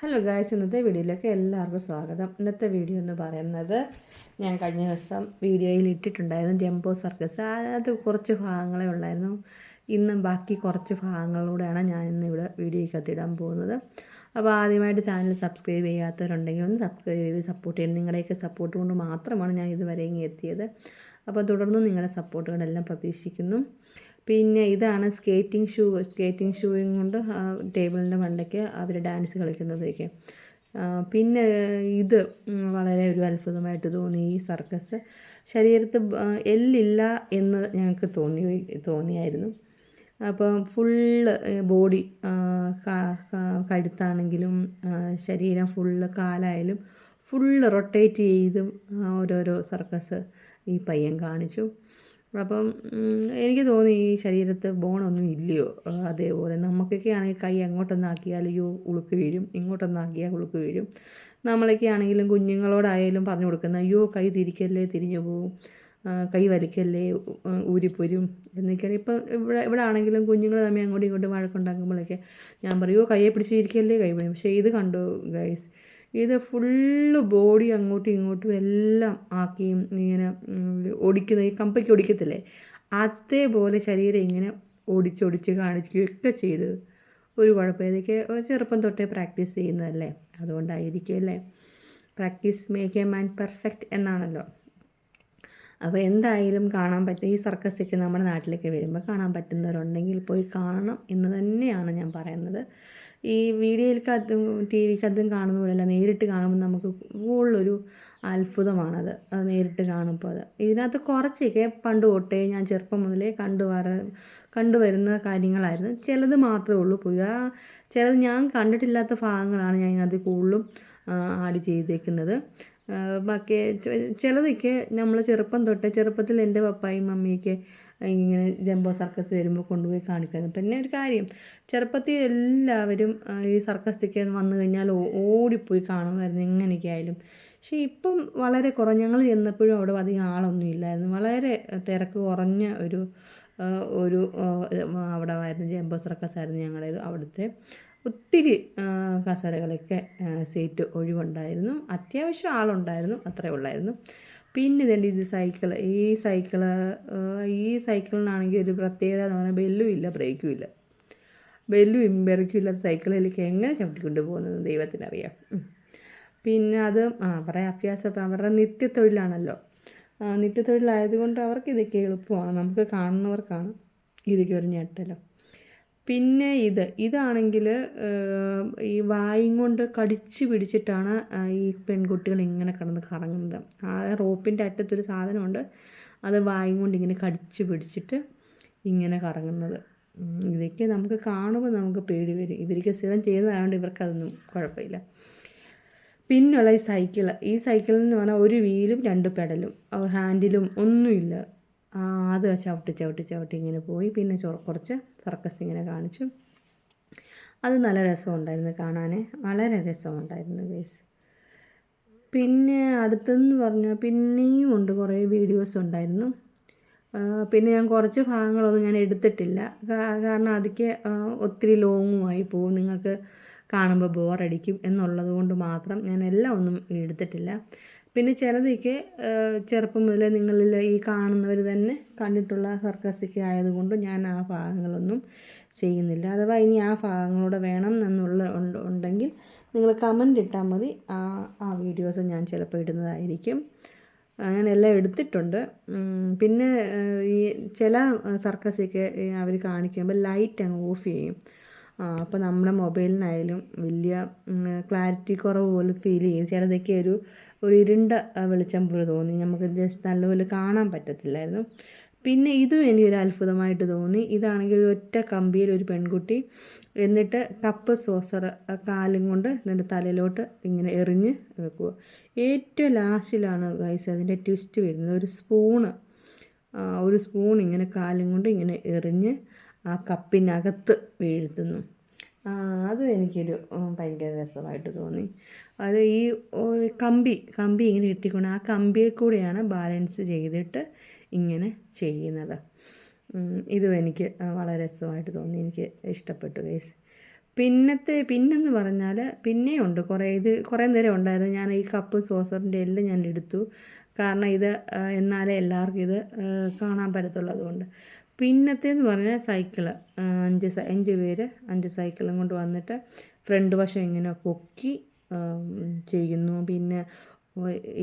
Hello guys, ഇന്നത്തെ വീഡിയോയിലേക്ക് എല്ലാവർക്കും സ്വാഗതം. ഇന്നത്തെ വീഡിയോ എന്ന് പറയുന്നത് ഞാൻ കഴിഞ്ഞ ദിവസം വീഡിയോയിൽ ഇട്ടിട്ടുണ്ടായിരുന്നു ജംബോ സർക്കസ്. അത് കുറച്ച് ഭാഗങ്ങളേ ഉള്ളായിരുന്നു. ഇന്നും ബാക്കി കുറച്ച് ഭാഗങ്ങളിലൂടെയാണ് ഞാൻ ഇന്നിവിടെ വീഡിയോയ്ക്കകത്ത് ഇടാൻ പോകുന്നത്. അപ്പോൾ ആദ്യമായിട്ട് ചാനൽ സബ്സ്ക്രൈബ് ചെയ്യാത്തവരുണ്ടെങ്കിൽ ഒന്ന് സബ്സ്ക്രൈബ് ചെയ്ത് സപ്പോർട്ട് ചെയ്യണം. നിങ്ങളുടെയൊക്കെ സപ്പോർട്ട് കൊണ്ട് മാത്രമാണ് ഞാൻ ഇതുവരെ ഇങ്ങനെ എത്തിയത്. അപ്പോൾ തുടർന്ന് നിങ്ങളുടെ സപ്പോർട്ടുകളെല്ലാം പ്രതീക്ഷിക്കുന്നു. പിന്നെ ഇതാണ് സ്കേറ്റിംഗ് ഷൂയും കൊണ്ട് ടേബിളിൻ്റെ മണ്ടയ്ക്ക് അവർ ഡാൻസ് കളിക്കുന്നതൊക്കെ. പിന്നെ ഇത് വളരെ ഒരു അത്ഭുതമായിട്ട് തോന്നി. ഈ സർക്കസ് ശരീരത്ത് എല്ലില്ല എന്ന് ഞങ്ങൾക്ക് തോന്നിയായിരുന്നു. അപ്പം ഫുള്ള് ബോഡി, കഴുത്താണെങ്കിലും ശരീരം ഫുള്ള്, കാലായാലും ഫുള്ള് റൊട്ടേറ്റ് ചെയ്തും ഓരോരോ സർക്കസ് ഈ പയ്യൻ കാണിച്ചു. അപ്പം എനിക്ക് തോന്നി ഈ ശരീരത്ത് ബോണൊന്നും ഇല്ലയോ. അതേപോലെ നമുക്കൊക്കെ ആണെങ്കിൽ കൈ അങ്ങോട്ടൊന്നാക്കിയാൽ ഉളുക്ക് വീഴും, ഇങ്ങോട്ടൊന്നാക്കിയാൽ ഉളുക്ക് വീഴും. നമ്മളൊക്കെ ആണെങ്കിലും കുഞ്ഞുങ്ങളോടായാലും പറഞ്ഞു കൊടുക്കുന്ന കൈ തിരിക്കല്ലേ, തിരിഞ്ഞു പോവും, കൈ വലിക്കല്ലേ, ഊരിപ്പോരും എന്നൊക്കെയാണ്. ഇപ്പം ഇവിടെ ആണെങ്കിലും കുഞ്ഞുങ്ങൾ തമ്മിൽ അങ്ങോട്ടും ഇങ്ങോട്ടും വഴക്കുണ്ടാക്കുമ്പോഴൊക്കെ ഞാൻ പറയും കയ്യെ പിടിച്ചിരിക്കല്ലേ, കൈ പിടിക്കും. പക്ഷേ ഇത് കണ്ടു ഗൈസ്, ഇത് ഫുള്ള് ബോഡി അങ്ങോട്ടും ഇങ്ങോട്ടും എല്ലാം ആക്കിയും ഇങ്ങനെ ഒടിക്കുന്ന, ഈ കമ്പയ്ക്ക് ഒടിക്കത്തില്ലേ, അതേപോലെ ശരീരം ഇങ്ങനെ ഒടിച്ചൊടിച്ച് കാണിക്കുകയൊക്കെ ചെയ്ത്. ഒരു കുഴപ്പം, ഇതൊക്കെ ചെറുപ്പം തൊട്ടേ പ്രാക്ടീസ് ചെയ്യുന്നതല്ലേ, അതുകൊണ്ടായിരിക്കും അല്ലേ. Practice make a man perfect എന്നാണല്ലോ. അപ്പോൾ എന്തായാലും കാണാൻ പറ്റും. ഈ സർക്കസൊക്കെ നമ്മുടെ നാട്ടിലേക്ക് വരുമ്പോൾ കാണാൻ പറ്റുന്നവരുണ്ടെങ്കിൽ പോയി കാണണം എന്ന് തന്നെയാണ് ഞാൻ പറയുന്നത്. ഈ വീഡിയോയിൽക്കകത്തും ടി വിക്കകത്തും കാണുന്ന പോലെയല്ല, നേരിട്ട് കാണുമ്പോൾ നമുക്ക് കൂടുതലൊരു അത്ഭുതമാണത്. അത് നേരിട്ട് കാണുമ്പോൾ ഇതിനകത്ത് കുറച്ചൊക്കെ പണ്ട് തൊട്ടേ ഞാൻ ചെറുപ്പം മുതലേ കണ്ടുവരുന്ന കാര്യങ്ങളായിരുന്നു. ചിലത് മാത്രമേ ഉള്ളൂ പുതിയ, ചിലത് ഞാൻ കണ്ടിട്ടില്ലാത്ത ഭാഗങ്ങളാണ് ഞാൻ ഇതിനകത്ത് കൂടുതലും ആഡ് ചെയ്തേക്കുന്നത്. ബാക്കി ചിലതൊക്കെ നമ്മൾ ചെറുപ്പത്തിൽ എൻ്റെ പപ്പായും മമ്മിയൊക്കെ ഇങ്ങനെ ജംബോ സർക്കസ് വരുമ്പോൾ കൊണ്ടുപോയി കാണിക്കുന്നത്. പിന്നെ ഒരു കാര്യം, ചെറുപ്പത്തിൽ എല്ലാവരും ഈ സർക്കസൊക്കെ വന്നു കഴിഞ്ഞാൽ ഓടിപ്പോയി കാണുമായിരുന്നു എങ്ങനെയൊക്കെ ആയാലും. പക്ഷേ ഇപ്പം വളരെ കുറവ്. ഞങ്ങൾ ചെന്നപ്പോഴും അവിടെ അധികം ആളൊന്നും ഇല്ലായിരുന്നു. വളരെ തിരക്ക് കുറഞ്ഞ ഒരു അവിടെ ആയിരുന്നു. ജംബോ സർക്കസ് ആയിരുന്നു ഞങ്ങളുടേത്. അവിടുത്തെ ഒത്തിരി കസേരകളൊക്കെ സീറ്റ് ഒഴിവുണ്ടായിരുന്നു. അത്യാവശ്യം ആളുണ്ടായിരുന്നു, അത്രേ ഉള്ളായിരുന്നു. പിന്നെ ഇതേണ്ട ഇത് ഈ സൈക്കിളിനാണെങ്കിൽ ഒരു പ്രത്യേകത എന്ന് പറഞ്ഞാൽ ബെല്ലും ഇല്ല, ബ്രേക്കും ഇല്ല. ബെല്ലും ബ്രേക്കും ഇല്ലാത്ത സൈക്കിളിലേക്ക് എങ്ങനെ ചവിട്ടിക്കൊണ്ട് പോകുന്നത് ദൈവത്തിനറിയാം. പിന്നെ അത് അവരുടെ നിത്യത്തൊഴിലാണല്ലോ. നിത്യത്തൊഴിലായതുകൊണ്ട് അവർക്ക് ഇതൊക്കെ എളുപ്പമാണ്. നമുക്ക് കാണുന്നവർക്കാണ് ഇതൊക്കെ ഒരു ഞെട്ടലോ. പിന്നെ ഇതാണെങ്കിൽ ഈ വായും കൊണ്ട് കടിച്ച് പിടിച്ചിട്ടാണ് ഈ പെൺകുട്ടികൾ ഇങ്ങനെ കിടന്ന് കറങ്ങുന്നത്. ആ റോപ്പിൻ്റെ അറ്റത്തൊരു സാധനമുണ്ട്, അത് വായും കൊണ്ട് ഇങ്ങനെ കടിച്ച് പിടിച്ചിട്ട് ഇങ്ങനെ കറങ്ങുന്നത്. ഇതൊക്കെ നമുക്ക് കാണുമ്പോൾ നമുക്ക് പേടി വരും. ഇവർക്ക് സ്ഥിരം ചെയ്യുന്നതായതുകൊണ്ട് ഇവർക്കതൊന്നും കുഴപ്പമില്ല. പിന്നുള്ള ഈ സൈക്കിളെന്ന് പറഞ്ഞാൽ ഒരു വീലും 2 പെഡലും, ഹാൻഡിലും ഒന്നുമില്ല. അത് ചവിട്ടി ഇങ്ങനെ പോയി. പിന്നെ കുറച്ച് സർക്കസ് ഇങ്ങനെ കാണിച്ചു. അത് നല്ല രസമുണ്ടായിരുന്നു കാണാൻ, വളരെ രസമുണ്ടായിരുന്നു ഗൈസ്. പിന്നെ അടുത്തെന്ന് പറഞ്ഞാൽ പിന്നെയും ഉണ്ട്, കുറേ വീഡിയോസ് ഉണ്ടായിരുന്നു. പിന്നെ ഞാൻ കുറച്ച് ഭാഗങ്ങളൊന്നും ഞാൻ എടുത്തിട്ടില്ല, കാരണം അതൊക്കെ ഒത്തിരി ലോങ്ങുമായി പോകും, നിങ്ങൾക്ക് കാണുമ്പോൾ ബോറടിക്കും എന്നുള്ളത് കൊണ്ട് മാത്രം ഞാൻ എല്ലാം ഒന്നും എടുത്തിട്ടില്ല. പിന്നെ ചിലതൊക്കെ ചെറുപ്പം മുതലേ നിങ്ങളിൽ ഈ കാണുന്നവർ തന്നെ കണ്ടിട്ടുള്ള സർക്കസൊക്കെ ആയതുകൊണ്ട് ഞാൻ ആ ഭാഗങ്ങളൊന്നും ചെയ്യുന്നില്ല. അഥവാ ഇനി ആ ഭാഗങ്ങളൂടെ വേണം ഉണ്ടെങ്കിൽ നിങ്ങൾ കമൻ്റ് ഇട്ടാൽ മതി. ആ വീഡിയോസ് ഞാൻ ചിലപ്പോൾ ഇടുന്നതായിരിക്കും. ഞാൻ എല്ലാം എടുത്തിട്ടുണ്ട്. പിന്നെ ഈ ചില സർക്കസൊക്കെ അവർ കാണിക്കുമ്പോൾ ലൈറ്റ് അങ്ങ് ഓഫ് ചെയ്യും. അപ്പോൾ നമ്മുടെ മൊബൈലിനായാലും വലിയ ക്ലാരിറ്റി കുറവ് പോലെ ഫീൽ ചെയ്യും. ചിലതൊക്കെ ഒരു ഇരുണ്ട വെളിച്ചം പോലെ തോന്നി, നമുക്ക് ജസ്റ്റ് നല്ലപോലെ കാണാൻ പറ്റത്തില്ലായിരുന്നു. പിന്നെ ഇതും എനിക്കൊരു അത്ഭുതമായിട്ട് തോന്നി. ഇതാണെങ്കിൽ ഒരു ഒറ്റ കമ്പിയിൽ ഒരു പെൺകുട്ടി, എന്നിട്ട് കപ്പ് സോസർ കാലും കൊണ്ട് എന്നിട്ട് തലയിലോട്ട് ഇങ്ങനെ എറിഞ്ഞ് വെക്കുക. ഏറ്റവും ലാസ്റ്റിലാണ് ഗൈസ് അതിൻ്റെ ട്വിസ്റ്റ് വരുന്നത്. ഒരു സ്പൂൺ ഇങ്ങനെ കാലും കൊണ്ട് ഇങ്ങനെ എറിഞ്ഞ് ആ കപ്പിനകത്ത് വീഴ്ത്തുന്നു. അതും എനിക്കൊരു ഭയങ്കര രസമായിട്ട് തോന്നി. അത് ഈ കമ്പി ഇങ്ങനെ ഇട്ടിക്കൊണ്ട് ആ കമ്പിയിൽ കൂടെയാണ് ബാലൻസ് ചെയ്തിട്ട് ഇങ്ങനെ ചെയ്യുന്നത്. ഇതും എനിക്ക് വളരെ രസമായിട്ട് തോന്നി, എനിക്ക് ഇഷ്ടപ്പെട്ടു ഗൈസ്. പിന്നെന്ന് പറഞ്ഞാൽ പിന്നെയുണ്ട് കുറേ നേരം ഉണ്ടായിരുന്നു. ഞാൻ ഈ കപ്പ് സോസറിൻ്റെ എല്ലാം ഞാൻ എടുത്തു. കാരണം ഇത് എന്നാലേ എല്ലാവർക്കും ഇത് കാണാൻ പറ്റത്തുള്ളൂ, അതുകൊണ്ട്. പിന്നത്തേന്ന് പറഞ്ഞാൽ സൈക്കിള്, 5 പേര് 5 സൈക്കിളും കൊണ്ട് വന്നിട്ട് ഫ്രണ്ട് വശം ഇങ്ങനെ പൊക്കി ചെയ്യുന്നു. പിന്നെ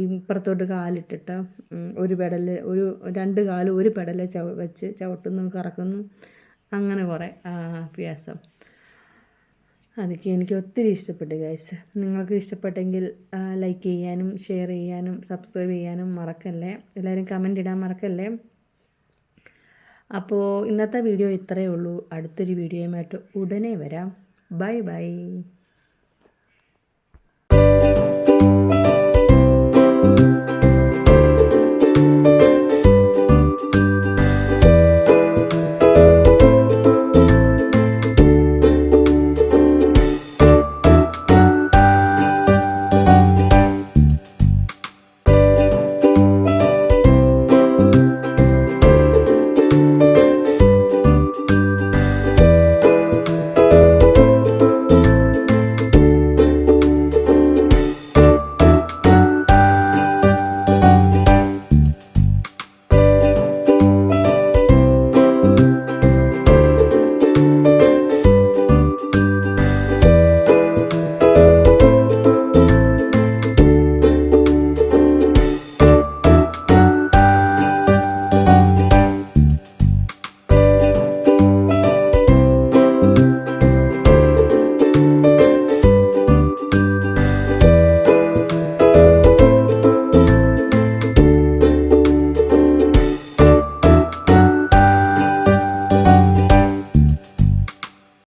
ഇപ്പുറത്തോട്ട് കാലിട്ടിട്ട് ഒരു പെടല്, 2 കാലും ഒരു പെടല് വെച്ച് ചവിട്ടുന്നു, കറക്കുന്നു. അങ്ങനെ കുറേ അഭ്യാസം. അതൊക്കെ എനിക്ക് ഒത്തിരി ഇഷ്ടപ്പെട്ടു ഗൈസ്. നിങ്ങൾക്ക് ഇഷ്ടപ്പെട്ടെങ്കിൽ ലൈക്ക് ചെയ്യാനും ഷെയർ ചെയ്യാനും സബ്സ്ക്രൈബ് ചെയ്യാനും മറക്കല്ലേ. എല്ലാവരും കമൻ്റ് ഇടാൻ മറക്കല്ലേ. അപ്പോൾ ഇന്നത്തെ വീഡിയോ ഇത്രയേ ഉള്ളൂ. അടുത്തൊരു വീഡിയോയുമായിട്ട് ഉടനെ വരാം. Bye bye.